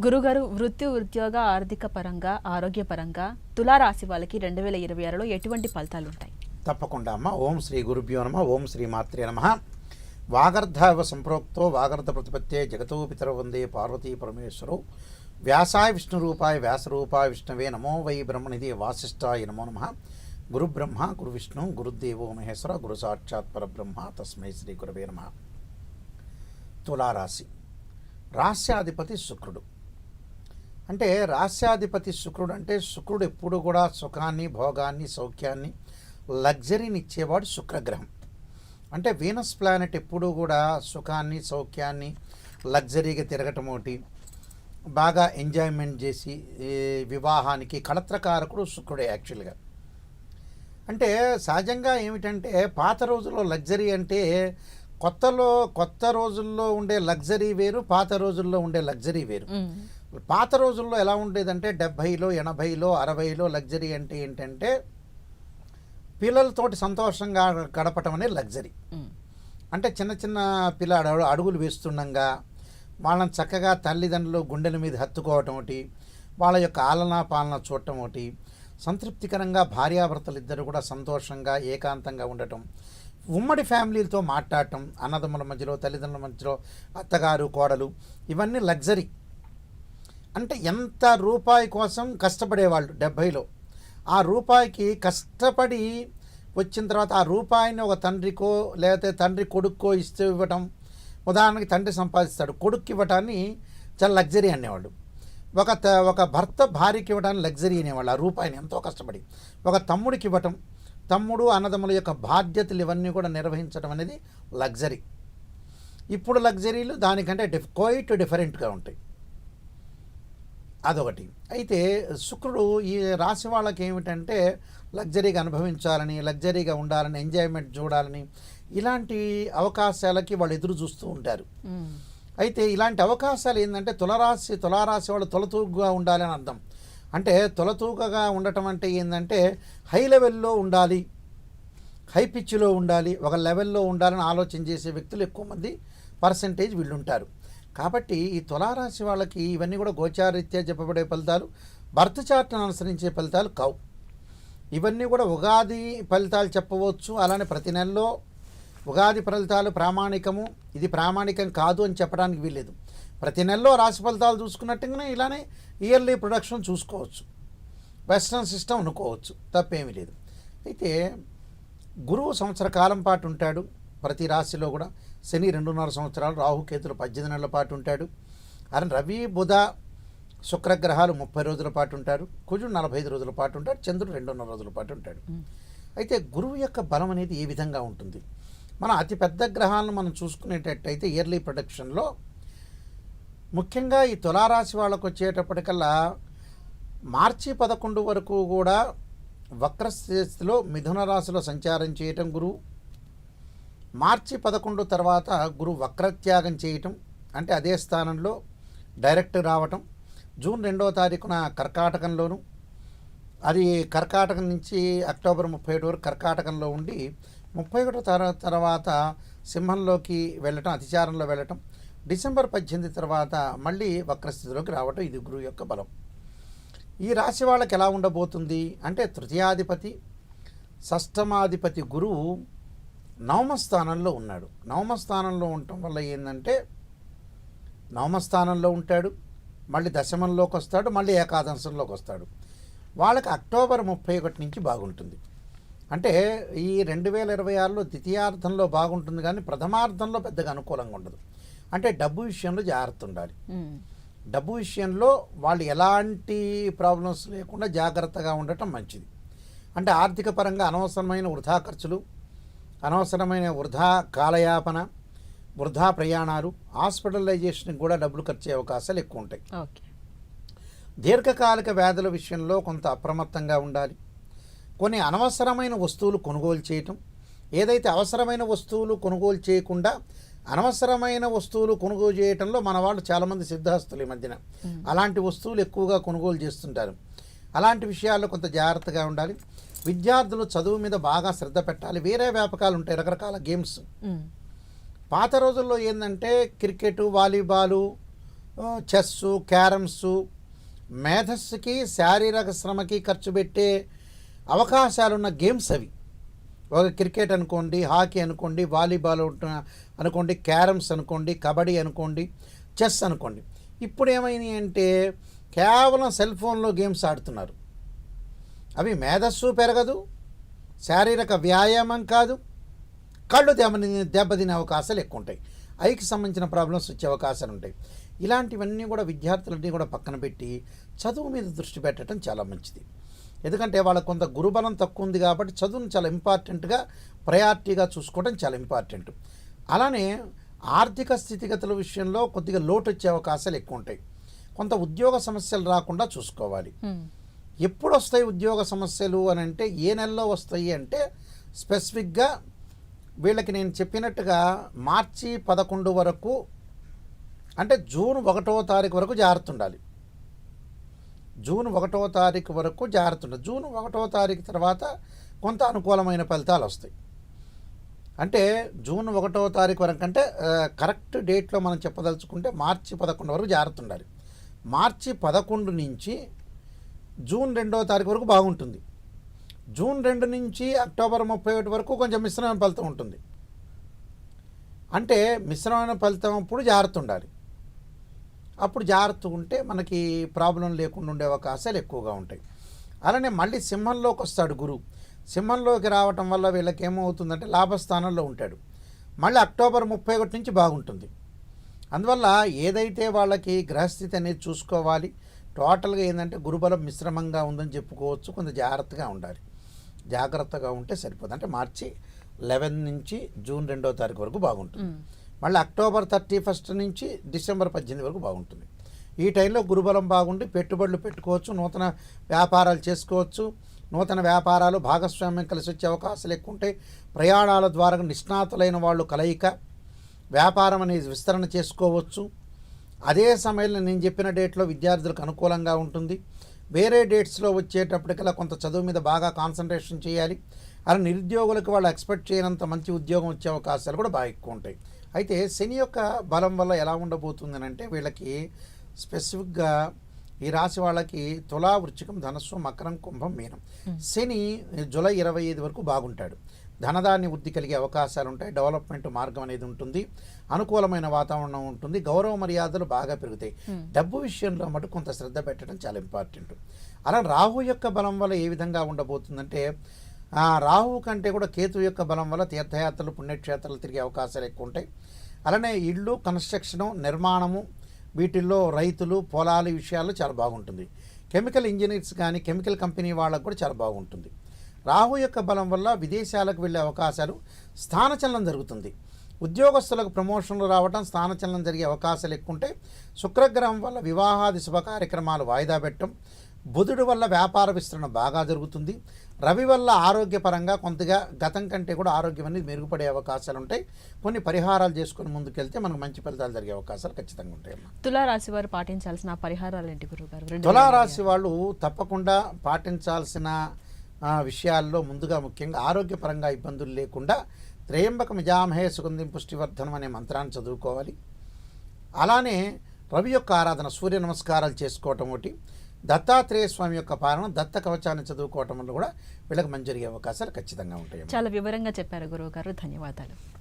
గురుగారు వృత్తి ఉద్యోగ ఆర్థిక పరంగా ఆరోగ్యపరంగా తులారాశి వాళ్ళకి 2026లో ఎటువంటి ఫలితాలు ఉంటాయి? తప్పకుండా అమ్మ. ఓం శ్రీ గురుభ్యో నమ. ఓం శ్రీ మాత్రే నమ. వాగర్ధ సంప్రోక్తో వాగర్ధ ప్రతిపత్తే జగతో పితరో వందే పార్వతీ పరమేశ్వరో వ్యాసాయ విష్ణురూపాయ వ్యాసరూపాయ విష్ణవే నమో వై బ్రహ్మనిధి వాసిష్ఠాయ నమో నమ. గురు బ్రహ్మ గురు విష్ణు గురుదేవో మహేశ్వర గురు సాక్షాత్ పరబ్రహ్మ తస్మై శ్రీ గురవే నమ. తులారాశి రాస్యాధిపతి శుక్రుడు. అంటే రాస్యాధిపతి శుక్రుడు అంటే శుక్రుడు ఎప్పుడు కూడా సుఖాన్ని, భోగాన్ని, సౌఖ్యాన్ని, లగ్జరీని ఇచ్చేవాడు శుక్రగ్రహం. అంటే వీనస్ ప్లానెట్ ఎప్పుడు కూడా సుఖాన్ని, సౌఖ్యాన్ని, లగ్జరీగా తిరగటం ఒకటి, బాగా ఎంజాయ్మెంట్ చేసి వివాహానికి కళత్రకారకుడు శుక్రుడే యాక్చువల్గా. అంటే సహజంగా ఏమిటంటే పాత రోజుల్లో లగ్జరీ అంటే కొత్త రోజుల్లో ఉండే లగ్జరీ వేరు, పాత రోజుల్లో ఉండే లగ్జరీ వేరు. పాత రోజుల్లో ఎలా ఉండేదంటే 70లో 80లో 60లో లగ్జరీ అంటే ఏంటంటే పిల్లలతోటి సంతోషంగా గడపటం అనే లగ్జరీ. అంటే చిన్న చిన్న పిల్లాడు అడుగులు వేస్తుండగా వాళ్ళని చక్కగా తల్లిదండ్రులు గుండెల మీద హత్తుకోవటం ఒకటి, వాళ్ళ యొక్క ఆలనా పాలన చూడటం ఒకటి, సంతృప్తికరంగా భార్యాభర్తలు ఇద్దరు కూడా సంతోషంగా ఏకాంతంగా ఉండటం, ఉమ్మడి ఫ్యామిలీలతో మాట్లాడటం, అన్నదమ్ముల మధ్యలో, తల్లిదండ్రుల మధ్యలో, అత్తగారు కోడలు, ఇవన్నీ లగ్జరీ. అంటే ఎంత రూపాయి కోసం కష్టపడేవాళ్ళు 70లో, ఆ రూపాయికి కష్టపడి వచ్చిన తర్వాత ఆ రూపాయిని ఒక తండ్రికో లేకపోతే తండ్రి కొడుక్కో ఇస్తూ ఇవ్వటం. ఉదాహరణకి తండ్రి సంపాదిస్తాడు, కొడుక్కి ఇవ్వటాన్ని చాలా లగ్జరీ అనేవాళ్ళు. ఒక భర్త భార్యకి ఇవ్వడానికి లగ్జరీ అనేవాళ్ళు ఆ రూపాయిని ఎంతో కష్టపడి. ఒక తమ్ముడికి ఇవ్వటం, తమ్ముడు అన్నదమ్ముల యొక్క బాధ్యతలు ఇవన్నీ కూడా నిర్వహించడం అనేది లగ్జరీ. ఇప్పుడు లగ్జరీలు దానికంటే క్వైట్ డిఫరెంట్గా ఉంటాయి. అదొకటి. అయితే శుక్రుడు ఈ రాశి వాళ్ళకి ఏమిటంటే లగ్జరీగా అనుభవించాలని, లగ్జరీగా ఉండాలని, ఎంజాయ్మెంట్ చూడాలని, ఇలాంటి అవకాశాలకి వాళ్ళు ఎదురు చూస్తూ ఉంటారు. అయితే ఇలాంటి అవకాశాలు ఏంటంటే తులారాశి వాళ్ళు తొలతూగుగా ఉండాలని అర్థం. అంటే తొలతూగగా ఉండటం అంటే ఏంటంటే హై లెవెల్లో ఉండాలి, హై పిచ్లో ఉండాలి, ఒక లెవెల్లో ఉండాలని ఆలోచన చేసే వ్యక్తులు ఎక్కువ మంది పర్సంటేజ్ వీళ్ళు ఉంటారు. కాబట్టి ఈ తులారాశి వాళ్ళకి ఇవన్నీ కూడా గోచారీత్యా చెప్పబడే ఫలితాలు, బర్త్ చార్ట్ను అనుసరించే ఫలితాలు కావు. ఇవన్నీ కూడా ఉగాది ఫలితాలు చెప్పవచ్చు. అలానే ప్రతి నెలలో ఉగాది ఫలితాలు ప్రామాణికము, ఇది ప్రామాణికం కాదు అని చెప్పడానికి వీల్లేదు. ప్రతి నెలలో రాశి ఫలితాలు చూసుకున్నట్టుగానే ఇలానే ఇయర్లీ ప్రొడక్షన్ చూసుకోవచ్చు, వెస్ట్రన్ సిస్టమ్ అనుకోవచ్చు, తప్పేమీ లేదు. అయితే గురువు సంవత్సర కాలం పాటు ఉంటాడు ప్రతి రాశిలో కూడా. శని 2.5 సంవత్సరాలు, రాహుకేతులు 18 నెలల పాటు ఉంటాడు. అలా రవి బుధ శుక్రగ్రహాలు 30 రోజుల పాటు ఉంటారు. కుజుడు 45 రోజుల పాటు ఉంటాడు. చంద్రుడు 2.5 రోజుల పాటు ఉంటాడు. అయితే గురువు యొక్క బలం అనేది ఏ విధంగా ఉంటుంది? మనం అతి పెద్ద గ్రహాలను మనం చూసుకునేటట్టయితే ఇయర్లీ ప్రొడక్షన్లో ముఖ్యంగా ఈ తులారాశి వాళ్ళకు వచ్చేటప్పటికల్లా మార్చి 11 వరకు కూడా వక్రస్థితిలో మిథున రాశిలో సంచారం చేయటం గురువు. మార్చి 11 తర్వాత గురువు వక్రత్యాగం చేయటం, అంటే అదే స్థానంలో డైరెక్ట్ రావటం. జూన్ 2వ తారీఖున కర్కాటకంలోను, అది కర్కాటకం నుంచి అక్టోబర్ 31 వరకు కర్కాటకంలో ఉండి 31 తర్వాత సింహంలోకి వెళ్ళటం, అతిచారంలో వెళ్ళటం. డిసెంబర్ 18 తర్వాత మళ్ళీ వక్రస్థితిలోకి రావటం. ఇది గురువు యొక్క బలం. ఈ రాశి వాళ్ళకి ఎలా ఉండబోతుంది అంటే తృతీయాధిపతి, షష్టమాధిపతి గురువు నవమ స్థానంలో ఉన్నాడు. నవమ స్థానంలో ఉండటం వల్ల ఏంటంటే నవమ స్థానంలో ఉంటాడు, మళ్ళీ దశమంలోకి వస్తాడు, మళ్ళీ ఏకాదశంలోకి వస్తాడు. వాళ్ళకి అక్టోబర్ 31 నుంచి బాగుంటుంది. అంటే ఈ 2026లో ద్వితీయార్థంలో బాగుంటుంది, కానీ ప్రథమార్థంలో పెద్దగా అనుకూలంగా ఉండదు. అంటే డబ్బు విషయంలో జాగ్రత్త ఉండాలి. డబ్బు విషయంలో వాళ్ళు ఎలాంటి ప్రాబ్లమ్స్ లేకుండా జాగ్రత్తగా ఉండటం మంచిది. అంటే ఆర్థిక పరంగా అనవసరమైన వృధా ఖర్చులు, అనవసరమైన వృధా కాలయాపన, వృధా ప్రయాణాలు, హాస్పిటలైజేషన్కి కూడా డబ్బులు ఖర్చు అయ్యే అవకాశాలు ఎక్కువ ఉంటాయి. దీర్ఘకాలిక వ్యాధుల విషయంలో కొంత అప్రమత్తంగా ఉండాలి. కొన్ని అనవసరమైన వస్తువులు కొనుగోలు చేయటం, ఏదైతే అవసరమైన వస్తువులు కొనుగోలు చేయకుండా అనవసరమైన వస్తువులు కొనుగోలు చేయటంలో మన వాళ్ళు చాలామంది సిద్ధహస్తులు ఈ మధ్యన అలాంటి వస్తువులు ఎక్కువగా కొనుగోలు చేస్తుంటారు. అలాంటి విషయాల్లో కొంత జాగ్రత్తగా ఉండాలి. విద్యార్థులు చదువు మీద బాగా శ్రద్ధ పెట్టాలి. వేరే వ్యాపకాలు ఉంటాయి, రకరకాల గేమ్స్. పాత రోజుల్లో ఏంటంటే క్రికెట్, వాలీబాలు, చెస్సు, క్యారమ్సు, మేధస్సుకి శారీరక శ్రమకి ఖర్చు పెట్టే అవకాశాలున్న గేమ్స్ అవి. ఒక క్రికెట్ అనుకోండి, హాకీ అనుకోండి, వాలీబాల్ అనుకోండి, క్యారమ్స్ అనుకోండి, కబడ్డీ అనుకోండి, చెస్ అనుకోండి. ఇప్పుడు ఏమైంది అంటే కేవలం సెల్ ఫోన్లో గేమ్స్ ఆడుతున్నారు. అవి మేధస్సు పెరగదు, శారీరక వ్యాయామం కాదు, కళ్ళు దెబ్బతినే అవకాశాలు ఎక్కువ ఉంటాయి, ఐకి సంబంధించిన ప్రాబ్లమ్స్ వచ్చే అవకాశాలు ఉంటాయి. ఇలాంటివన్నీ కూడా విద్యార్థులన్నీ కూడా పక్కన పెట్టి చదువు మీద దృష్టి పెట్టడం చాలా మంచిది. ఎందుకంటే వాళ్ళకు కొంత గురుబలం తక్కువ ఉంది కాబట్టి చదువును చాలా ఇంపార్టెంట్గా ప్రయారిటీగా చూసుకోవడం చాలా ఇంపార్టెంట్. అలానే ఆర్థిక స్థితిగతుల విషయంలో కొద్దిగా లోటు వచ్చే అవకాశాలు ఎక్కువ ఉంటాయి. కొంత ఉద్యోగ సమస్యలు రాకుండా చూసుకోవాలి. ఎప్పుడు వస్తాయి ఉద్యోగ సమస్యలు అని అంటే ఏ నెలలో వస్తాయి అంటే స్పెసిఫిక్గా వీళ్ళకి నేను చెప్పినట్టుగా మార్చి 11 వరకు, అంటే జూన్ 1వ తారీఖు వరకు జాగ్రత్త ఉండాలి. జూన్ 1వ తారీఖు వరకు జాగ్రత్త ఉండాలి. జూన్ 1వ తారీఖు తర్వాత కొంత అనుకూలమైన ఫలితాలు వస్తాయి. అంటే జూన్ 1వ తారీఖు వరకు అంటే కరెక్ట్ డేట్లో మనం చెప్పదలుచుకుంటే మార్చి 11 వరకు జాగ్రత్త ఉండాలి. మార్చి 11 నుంచి జూన్ 2వ తారీఖు వరకు బాగుంటుంది. జూన్ 2 నుంచి అక్టోబర్ 31 వరకు కొంచెం మిశ్రమైన ఫలితం ఉంటుంది. అంటే మిశ్రమైన ఫలితం అప్పుడు జాగ్రత్త ఉండాలి. అప్పుడు జాగ్రత్త ఉంటే మనకి ప్రాబ్లం లేకుండా ఉండే అవకాశాలు ఎక్కువగా ఉంటాయి. అలానే మళ్ళీ సింహంలోకి వస్తాడు గురువు. సింహంలోకి రావటం వల్ల వీళ్ళకి ఏమవుతుందంటే లాభస్థానంలో ఉంటాడు. మళ్ళీ అక్టోబర్ 31 నుంచి బాగుంటుంది. అందువల్ల ఏదైతే వాళ్ళకి గ్రహస్థితి అనేది చూసుకోవాలి. టోటల్గా ఏంటంటే గురుబలం మిశ్రమంగా ఉందని చెప్పుకోవచ్చు. కొంత జాగ్రత్తగా ఉండాలి. జాగ్రత్తగా ఉంటే సరిపోతుంది. అంటే మార్చి 11 నుంచి జూన్ 2వ తారీఖు వరకు బాగుంటుంది. మళ్ళీ అక్టోబర్ 31 నుంచి డిసెంబర్ 18 వరకు బాగుంటుంది. ఈ టైంలో గురుబలం బాగుండి పెట్టుబడులు పెట్టుకోవచ్చు, నూతన వ్యాపారాలు చేసుకోవచ్చు. నూతన వ్యాపారాలు భాగస్వామ్యం కలిసి వచ్చే అవకాశాలు ఎక్కువ ఉంటాయి. ప్రయాణాల ద్వారా నిష్ణాతులైన వాళ్ళు కలయిక, వ్యాపారం అనేది విస్తరణ చేసుకోవచ్చు. అదే సమయంలో నేను చెప్పిన డేట్లో విద్యార్థులకు అనుకూలంగా ఉంటుంది. వేరే డేట్స్లో వచ్చేటప్పటికల్లా కొంత చదువు మీద బాగా కాన్సన్ట్రేషన్ చేయాలి. అలా నిరుద్యోగులకు వాళ్ళు ఎక్స్పెక్ట్ చేయనంత మంచి ఉద్యోగం వచ్చే అవకాశాలు కూడా బాగా ఎక్కువ ఉంటాయి. అయితే శని యొక్క బలం వల్ల ఎలా ఉండబోతుంది అంటే వీళ్ళకి స్పెసిఫిక్గా ఈ రాశి వాళ్ళకి తులా, వృశ్చికం, ధనస్సు, మకరం, కుంభం, మీనం. శని జూలై 25 వరకు బాగుంటాడు. ధనధాన్య వృద్ధి కలిగే అవకాశాలు ఉంటాయి. డెవలప్మెంట్ మార్గం అనేది ఉంటుంది. అనుకూలమైన వాతావరణం ఉంటుంది. గౌరవ మర్యాదలు బాగా పెరుగుతాయి. డబ్బు విషయంలో మటు కొంత శ్రద్ధ పెట్టడం చాలా ఇంపార్టెంట్. అలా రాహు యొక్క బలం వల్ల ఏ విధంగా ఉండబోతుందంటే రాహు కంటే కూడా కేతు యొక్క బలం వల్ల తీర్థయాత్రలు, పుణ్యక్షేత్రాలు తిరిగే అవకాశాలు ఎక్కువ ఉంటాయి. అలానే ఇళ్ళు, కన్స్ట్రక్షను, నిర్మాణము, వీటిల్లో రైతులు, పొలాలు విషయాల్లో చాలా బాగుంటుంది. కెమికల్ ఇంజనీర్స్ కానీ కెమికల్ కంపెనీ వాళ్ళకు కూడా చాలా బాగుంటుంది. రాహు యొక్క బలం వల్ల విదేశాలకు వెళ్ళే అవకాశాలు, స్థానచలనం జరుగుతుంది. ఉద్యోగస్తులకు ప్రమోషన్లు రావడం, స్థానచలనం జరిగే అవకాశాలు ఎక్కువ ఉంటాయి. శుక్రగ్రహం వల్ల వివాహాది శుభ కార్యక్రమాలు వాయిదా పెట్టడం, బుధుడు వల్ల వ్యాపార విస్తరణ బాగా జరుగుతుంది. రవి వల్ల ఆరోగ్యపరంగా కొంతగా గతం కంటే కూడా ఆరోగ్యం అనేది మెరుగుపడే అవకాశాలు ఉంటాయి. కొన్ని పరిహారాలు చేసుకుని ముందుకెళ్తే మనకు మంచి ఫలితాలు జరిగే అవకాశాలు ఖచ్చితంగా ఉంటాయి. తులారాశి వారు పాటించాల్సిన పరిహారాలు ఏంటి గురుగారు? తులారాశి వాళ్ళు తప్పకుండా పాటించాల్సిన విషయాల్లో ముందుగా ముఖ్యంగా ఆరోగ్యపరంగా ఇబ్బందులు లేకుండా త్రయంబక మిజామహే సుగంధిం పుష్టివర్ధనం అనే మంత్రాన్ని చదువుకోవాలి. అలానే రవి యొక్క ఆరాధన, సూర్య నమస్కారాలు చేసుకోవటం ఒకటి, దత్తాత్రేయ స్వామి యొక్క పాలన, దత్త కవచాన్ని చదువుకోవటం వల్ల కూడా వీళ్ళకి మంచి జరిగే అవకాశాలు ఖచ్చితంగా ఉంటాయి. చాలా వివరంగా చెప్పారు గురువు గారు. ధన్యవాదాలు.